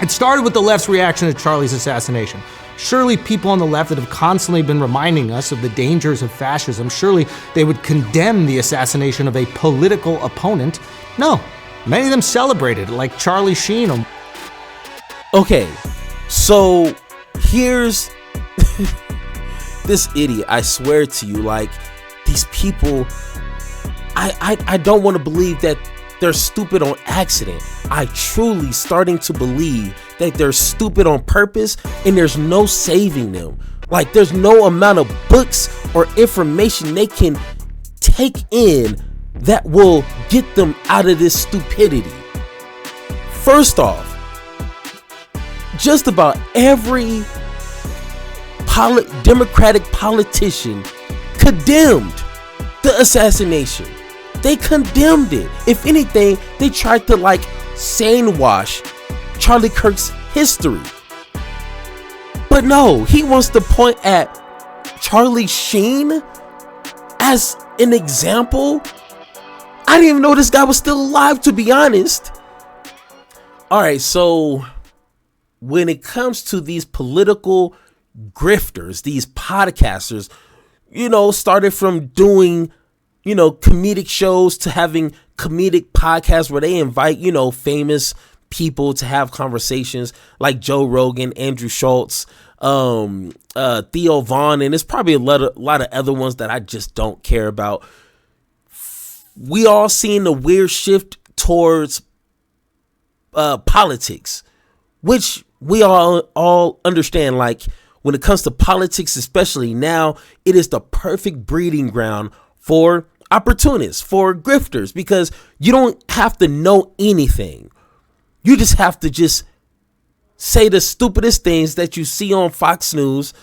It started with the left's reaction to Charlie's assassination. Surely people on the left that have constantly been reminding us of the dangers of fascism, surely they would condemn the assassination of a political opponent. No, many of them celebrated it, like Charlie Sheen. Okay, so here's this idiot. I swear to you, like, these people, I don't want to believe that they're stupid on accident. I truly starting to believe that they're stupid on purpose, and there's no saving them. Like, there's no amount of books or information they can take in that will get them out of this stupidity. First off, just about every Democratic politician condemned the assassination. They condemned it. If anything, they tried to like sane wash Charlie Kirk's history. But no, he wants to point at Charlie Sheen as an example. I didn't even know this guy was still alive, to be honest. All right, so when it comes to these political grifters, these podcasters, started from doing comedic shows to having comedic podcasts where they invite, famous people to have conversations like Joe Rogan, Andrew Shultz, Theo Vaughn, and there's probably a lot of other ones that I just don't care about. We all seen the weird shift towards politics, which we all understand. Like, when it comes to politics, especially now, it is the perfect breeding ground for opportunists, for grifters, because you don't have to know anything. You just have to just say the stupidest things that you see on Fox News,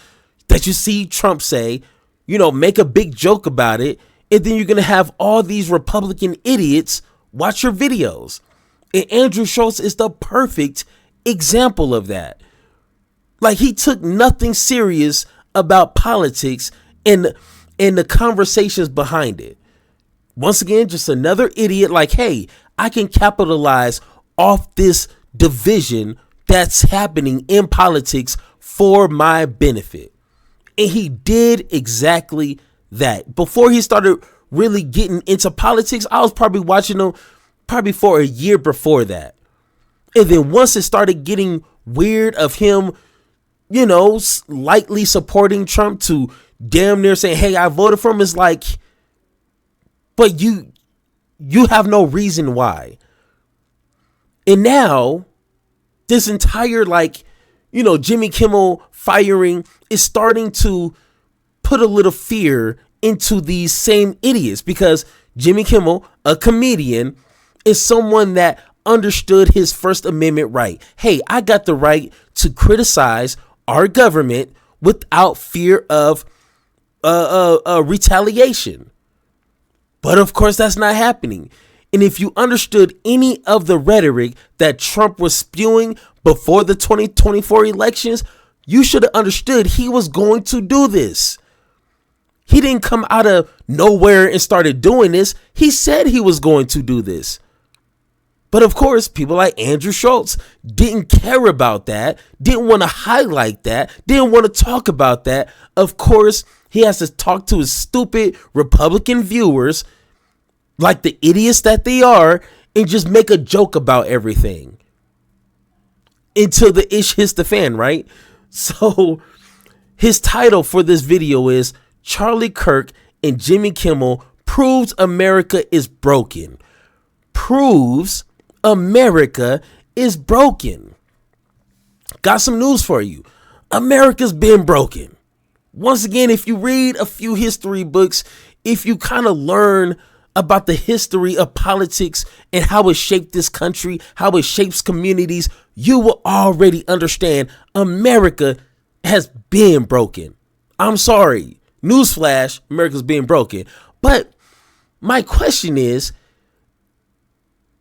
that you see Trump say, make a big joke about it. And then you're going to have all these Republican idiots watch your videos. And Andrew Schultz is the perfect example of that. Like, he took nothing serious about politics and the conversations behind it. Once again, just another idiot like, hey, I can capitalize off this division that's happening in politics for my benefit. And he did exactly that. Before he started really getting into politics, I was probably watching him probably for a year before that. And then once it started getting weird of him, lightly supporting Trump to damn near saying, hey, I voted for him, is like, but you have no reason why. And now this entire Jimmy Kimmel firing is starting to put a little fear into these same idiots, because Jimmy Kimmel, a comedian, is someone that understood his First Amendment right. Hey, I got the right to criticize our government without fear of retaliation. But of course, that's not happening. And if you understood any of the rhetoric that Trump was spewing before the 2024 elections, you should have understood he was going to do this. He didn't come out of nowhere and started doing this. He said he was going to do this. But of course, people like Andrew Schultz didn't care about that, didn't want to highlight that, didn't want to talk about that. Of course, he has to talk to his stupid Republican viewers like the idiots that they are and just make a joke about everything until the ish hits the fan, right? So his title for this video is Charlie Kirk and Jimmy Kimmel proves America is broken. Proves America is broken. Got some news for you. America's been broken. Once again, if you read a few history books, if you kind of learn about the history of politics and how it shaped this country, how it shapes communities, you will already understand America has been broken. I'm sorry. Newsflash, America's being broken. But my question is,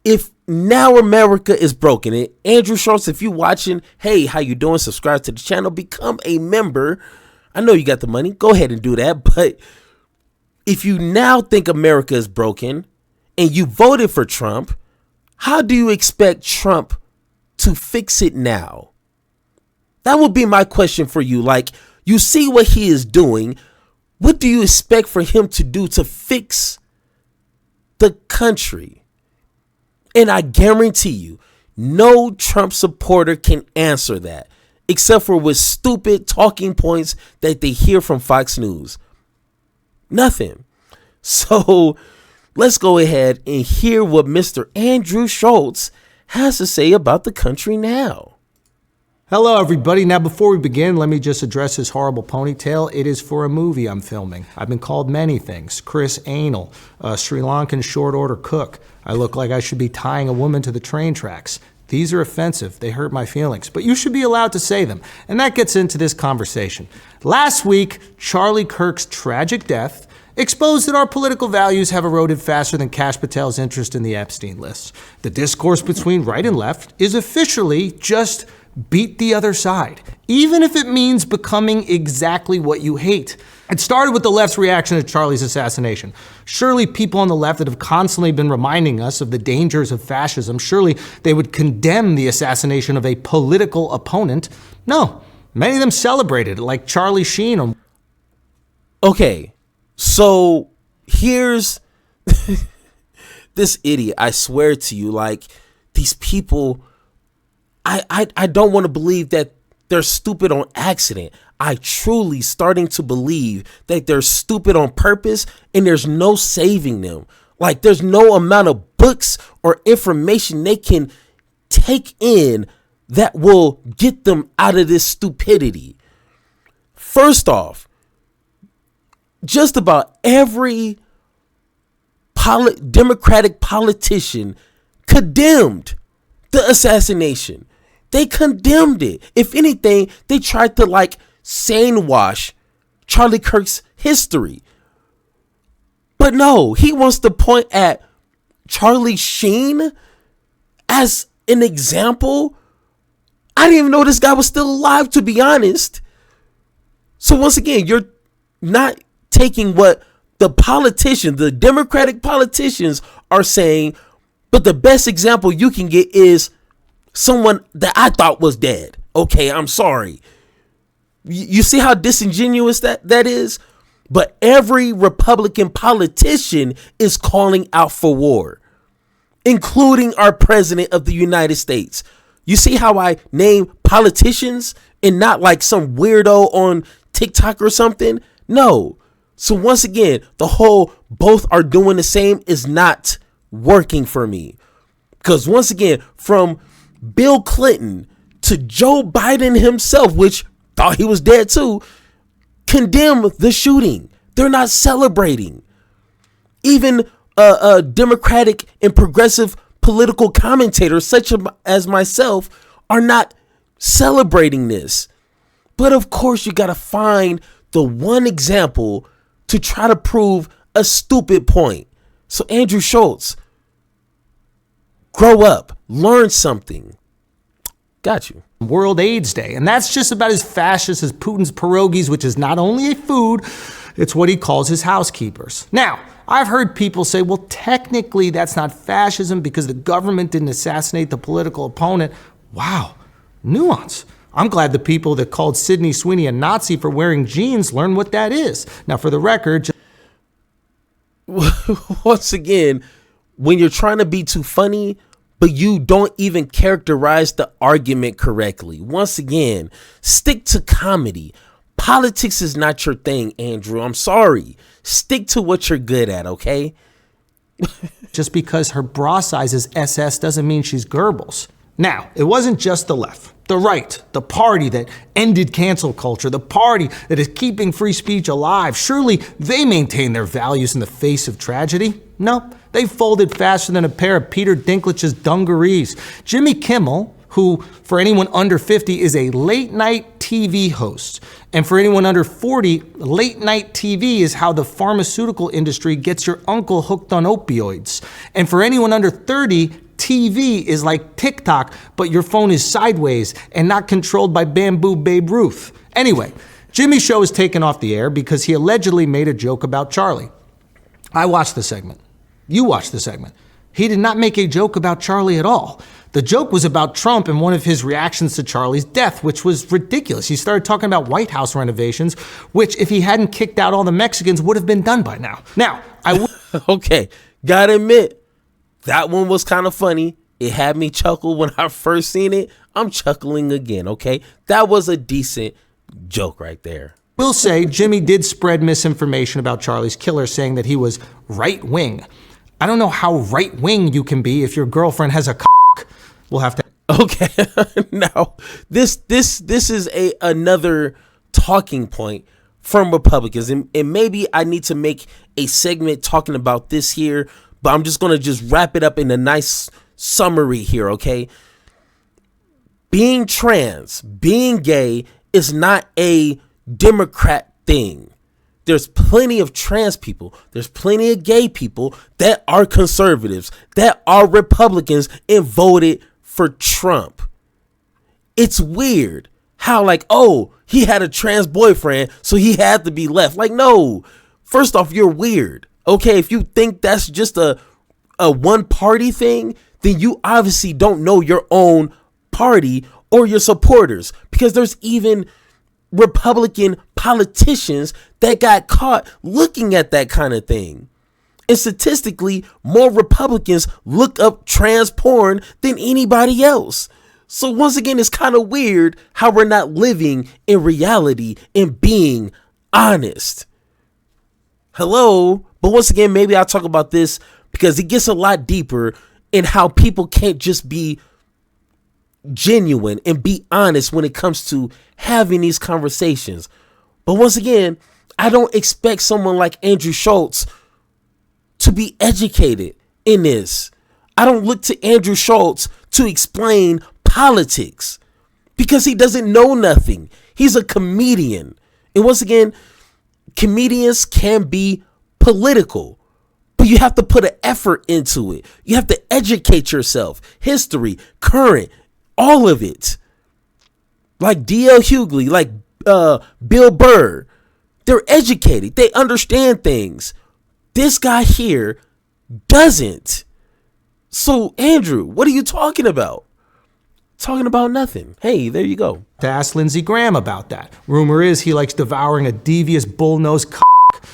if now America is broken, and Andrew Schultz, if you watching, hey, how you doing? Subscribe to the channel, become a member. I know you got the money. Go ahead and do that. But if you now think America is broken and you voted for Trump, how do you expect Trump to fix it now? That would be my question for you. Like, you see what he is doing. What do you expect for him to do to fix the country? And I guarantee you, no Trump supporter can answer that, except for with stupid talking points that they hear from Fox News. Nothing. So let's go ahead and hear what Mr. Andrew Shultz has to say about the country now. Hello, everybody. Now, before we begin, let me just address this horrible ponytail. It is for a movie I'm filming. I've been called many things. Chris Anal, Sri Lankan short order cook. I look like I should be tying a woman to the train tracks. These are offensive. They hurt my feelings, but you should be allowed to say them. And that gets into this conversation. Last week, Charlie Kirk's tragic death exposed that our political values have eroded faster than Kash Patel's interest in the Epstein list. The discourse between right and left is officially just beat the other side, even if it means becoming exactly what you hate. It started with the left's reaction to Charlie's assassination. Surely people on the left that have constantly been reminding us of the dangers of fascism, surely they would condemn the assassination of a political opponent. No, many of them celebrated it, like Charlie Sheen. Okay, so here's this idiot. I swear to you, like, these people, I don't want to believe that they're stupid on accident. I truly starting to believe that they're stupid on purpose and there's no saving them. Like, there's no amount of books or information they can take in that will get them out of this stupidity. First off, just about every Democratic politician condemned the assassination. They condemned it. If anything, they tried to sane wash Charlie Kirk's history. But no, he wants to point at Charlie Sheen as an example. I didn't even know this guy was still alive, to be honest. So once again, you're not taking what the politicians, the Democratic politicians are saying, but the best example you can get is someone that I thought was dead. Okay, I'm sorry. You see how disingenuous that is? But every Republican politician is calling out for war, including our president of the United States. You see how I name politicians and not like some weirdo on TikTok or something? No. So once again, the whole both are doing the same is not working for me. Because once again, from Bill Clinton to Joe Biden himself, which thought he was dead too, condemn the shooting. They're not celebrating. Even Democratic and progressive political commentators such as myself are not celebrating this. But of course, you got to find the one example to try to prove a stupid point. So Andrew Shultz, grow up, learn something. Got you. World AIDS Day, and that's just about as fascist as Putin's pierogies, which is not only a food, it's what he calls his housekeepers. Now, I've heard people say, well, technically that's not fascism because the government didn't assassinate the political opponent. Wow, nuance. I'm glad the people that called Sydney Sweeney a Nazi for wearing jeans learned what that is. Now, for the record, once again, when you're trying to be too funny, but you don't even characterize the argument correctly. Once again, stick to comedy. Politics is not your thing, Andrew. I'm sorry. Stick to what you're good at, okay? Just because her bra size is SS doesn't mean she's Goebbels. Now, it wasn't just the left. The right, the party that ended cancel culture, the party that is keeping free speech alive. Surely they maintain their values in the face of tragedy? No, they folded faster than a pair of Peter Dinklage's dungarees. Jimmy Kimmel, who for anyone under 50 is a late night TV host, and for anyone under 40, late night TV is how the pharmaceutical industry gets your uncle hooked on opioids. And for anyone under 30, TV is like TikTok, but your phone is sideways and not controlled by Bamboo Babe Ruth. Anyway, Jimmy's show is taken off the air because he allegedly made a joke about Charlie. I watched the segment. You watched the segment. He did not make a joke about Charlie at all. The joke was about Trump and one of his reactions to Charlie's death, which was ridiculous. He started talking about White House renovations, which, if he hadn't kicked out all the Mexicans, would have been done by now. Now, Okay, gotta admit, that one was kind of funny. It had me chuckle when I first seen it. I'm chuckling again, okay? That was a decent joke right there. Will say Jimmy did spread misinformation about Charlie's killer, saying that he was right-wing. I don't know how right-wing you can be if your girlfriend has a cock. We'll have to... Okay, now, this is another talking point from Republicans, and maybe I need to make a segment talking about this here, but I'm just going to just wrap it up in a nice summary here, okay? Being trans, being gay is not a Democrat thing. There's plenty of trans people. There's plenty of gay people that are conservatives, that are Republicans and voted for Trump. It's weird how, like, oh, he had a trans boyfriend, so he had to be left. Like, no. First off, you're weird. Okay, if you think that's just a one party thing, then you obviously don't know your own party or your supporters, because there's even Republican politicians that got caught looking at that kind of thing. And statistically, more Republicans look up trans porn than anybody else. So once again, it's kind of weird how we're not living in reality and being honest. Hello. But once again, maybe I'll talk about this because it gets a lot deeper in how people can't just be genuine and be honest when it comes to having these conversations. But once again, I don't expect someone like Andrew Shultz to be educated in this. I don't look to Andrew Shultz to explain politics because he doesn't know nothing. He's a comedian. And once again, comedians can be political, but you have to put an effort into it. You have to educate yourself. History, current, all of it. Like D.L. Hughley, like Bill Burr. They're educated. They understand things. This guy here doesn't. So, Andrew, what are you talking about? Talking about nothing. Hey, there you go. To ask Lindsey Graham about that. Rumor is he likes devouring a devious bull-nosed c***.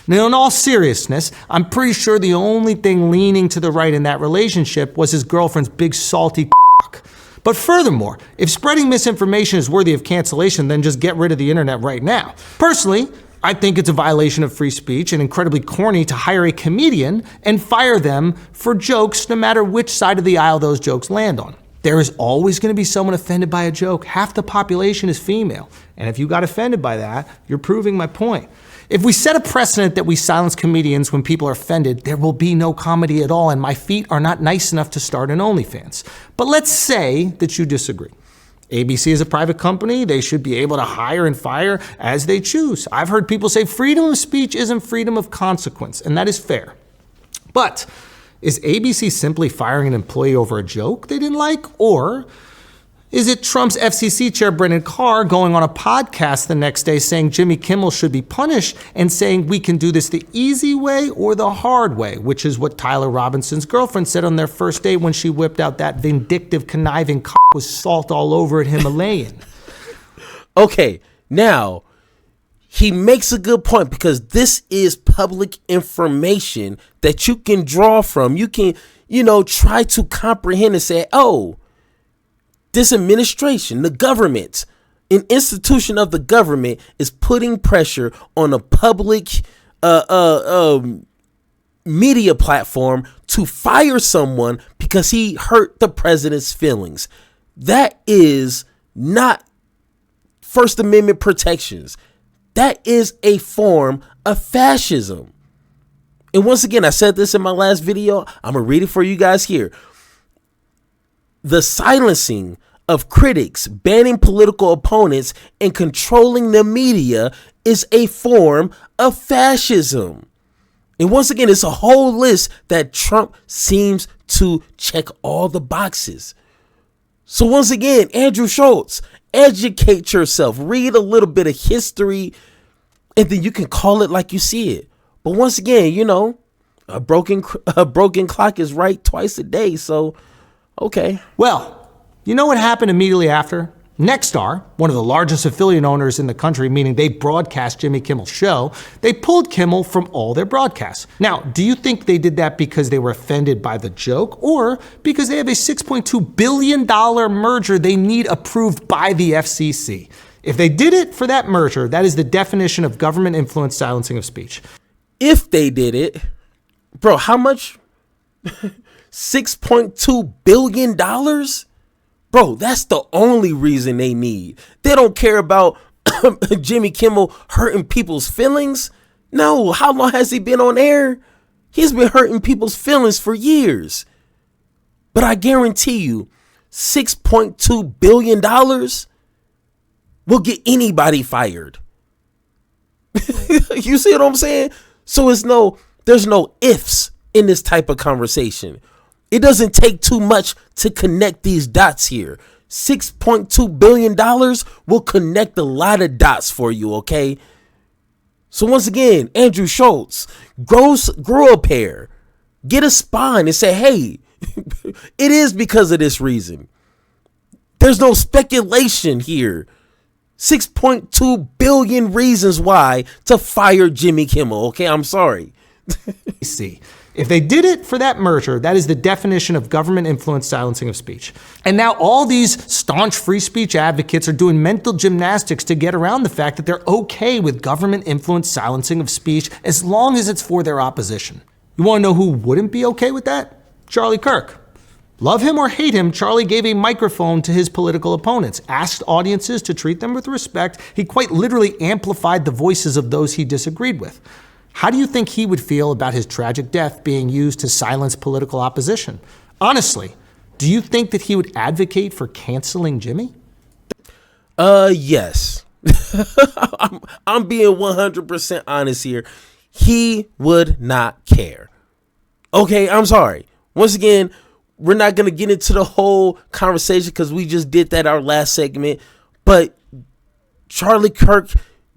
Now, in all seriousness, I'm pretty sure the only thing leaning to the right in that relationship was his girlfriend's big salty c***. But furthermore, if spreading misinformation is worthy of cancellation, then just get rid of the internet right now. Personally, I think it's a violation of free speech and incredibly corny to hire a comedian and fire them for jokes no matter which side of the aisle those jokes land on. There is always going to be someone offended by a joke. Half the population is female. And if you got offended by that, you're proving my point. If we set a precedent that we silence comedians when people are offended, there will be no comedy at all, and my feet are not nice enough to start an OnlyFans. But let's say that you disagree. ABC is a private company. They should be able to hire and fire as they choose. I've heard people say freedom of speech isn't freedom of consequence, and that is fair. But is ABC simply firing an employee over a joke they didn't like? Or is it Trump's FCC chair, Brendan Carr, going on a podcast the next day saying Jimmy Kimmel should be punished and saying we can do this the easy way or the hard way, which is what Tyler Robinson's girlfriend said on their first date when she whipped out that vindictive, conniving c*** with salt all over it Himalayan. Okay, now, he makes a good point because this is public information that you can draw from. You can, try to comprehend and say, oh, this administration, the government, an institution of the government is putting pressure on a public media platform to fire someone because he hurt the president's feelings. That is not First Amendment protections. That is a form of fascism. And once again, I said this in my last video. I'm going to read it for you guys here. The silencing of critics, banning political opponents, and controlling the media is a form of fascism. And once again, it's a whole list that Trump seems to check all the boxes. So once again, Andrew Shultz, educate yourself, read a little bit of history, and then you can call it like you see it. But once again, a broken clock is right twice a day. So, okay. Well, You know what happened immediately after? Nexstar, one of the largest affiliate owners in the country, meaning they broadcast Jimmy Kimmel's show, they pulled Kimmel from all their broadcasts. Now, do you think they did that because they were offended by the joke, or because they have a $6.2 billion merger they need approved by the FCC? If they did it for that merger, that is the definition of government-influenced silencing of speech. If they did it, bro, how much? $6.2 billion? Bro, that's the only reason they need. They don't care about Jimmy Kimmel hurting people's feelings. No, how long has he been on air? He's been hurting people's feelings for years. But I guarantee you, $6.2 billion will get anybody fired. You see what I'm saying? So there's no ifs in this type of conversation. It doesn't take too much to connect these dots here. $6.2 billion will connect a lot of dots for you, okay? So once again, Andrew Shultz, grow a pair, get a spine and say, hey, it is because of this reason. There's no speculation here. 6.2 billion reasons why to fire Jimmy Kimmel, okay? I'm sorry. See. If they did it for that merger, that is the definition of government-influenced silencing of speech. And now all these staunch free speech advocates are doing mental gymnastics to get around the fact that they're okay with government-influenced silencing of speech as long as it's for their opposition. You want to know who wouldn't be okay with that? Charlie Kirk. Love him or hate him, Charlie gave a microphone to his political opponents, asked audiences to treat them with respect. He quite literally amplified the voices of those he disagreed with. How do you think he would feel about his tragic death being used to silence political opposition? Honestly, do you think that he would advocate for canceling Jimmy? Yes. I'm being 100% honest here. He would not care. Okay, I'm sorry. Once again, we're not going to get into the whole conversation because we just did that our last segment. But Charlie Kirk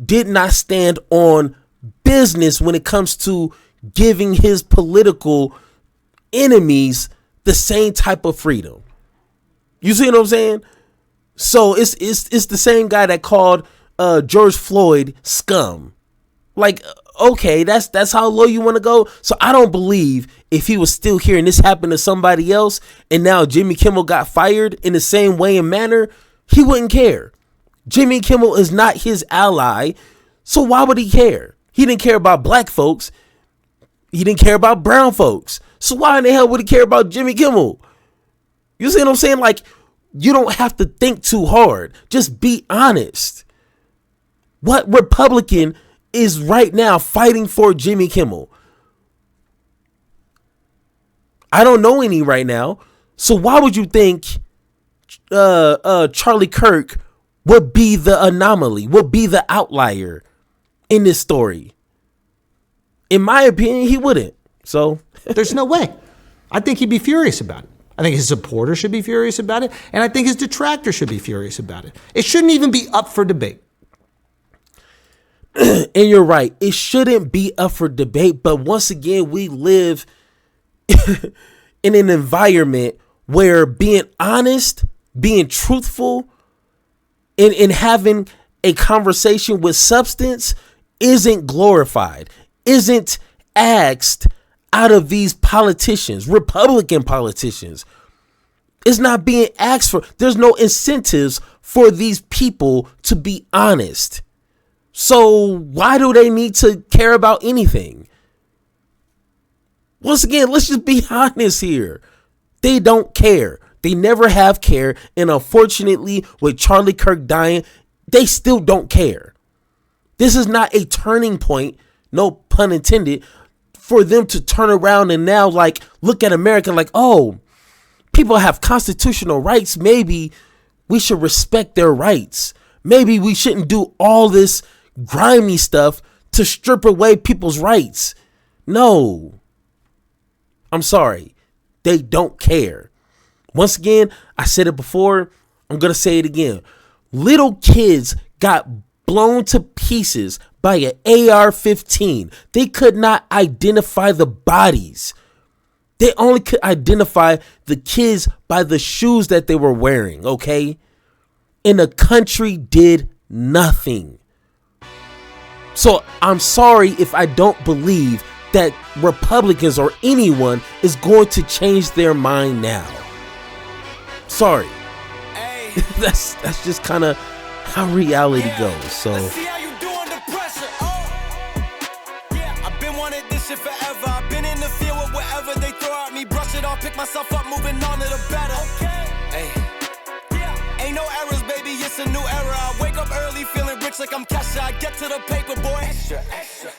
did not stand on business when it comes to giving his political enemies the same type of freedom. You see what I'm saying? So it's the same guy that called George Floyd scum. Like, okay, that's how low you want to go. So I don't believe if he was still here and this happened to somebody else and now Jimmy Kimmel got fired in the same way and manner, he wouldn't care. Jimmy Kimmel is not his ally. So why would he care? He didn't care about black folks. He didn't care about brown folks. So why in the hell would he care about Jimmy Kimmel? You see what I'm saying? Like, you don't have to think too hard. Just be honest. What Republican is right now fighting for Jimmy Kimmel? I don't know any right now. So why would you think Charlie Kirk would be the anomaly, would be the outlier in this story? In my opinion, he wouldn't. So there's no way. I think he'd be furious about it. I think his supporters should be furious about it. And I think his detractors should be furious about it. It shouldn't even be up for debate. And you're right. It shouldn't be up for debate. But once again, we live in an environment where being honest, being truthful, and having a conversation with substance isn't glorified, isn't asked out of these politicians, Republican politicians. It's not being asked for. There's no incentives for these people to be honest. So why do they need to care about anything? Once again, let's just be honest here. They don't care. They never have cared. And unfortunately, with Charlie Kirk dying, they still don't care. This is not a turning point, no pun intended, for them to turn around and now like look at America like, oh, people have constitutional rights. Maybe we should respect their rights. Maybe we shouldn't do all this grimy stuff to strip away people's rights. No, I'm sorry. They don't care. Once again, I said it before. I'm going to say it again. Little kids got blown to pieces by an AR-15. They could not identify the bodies. They only could identify the kids by the shoes that they were wearing, okay? And the country did nothing. So I'm sorry if I don't believe that Republicans or anyone is going to change their mind now. Sorry. Hey. that's just kind of how reality goes. So Let's see how you do under pressure. Yeah, I've been wanting this shit forever. I've been in the field with whatever they throw at me. Brush it off, pick myself up, moving on to the better. Hey. Yeah. Ain't no errors, baby, it's a new era. I wake up early feeling rich like I'm Kesha. I get to the paper, boy. Extra, extra.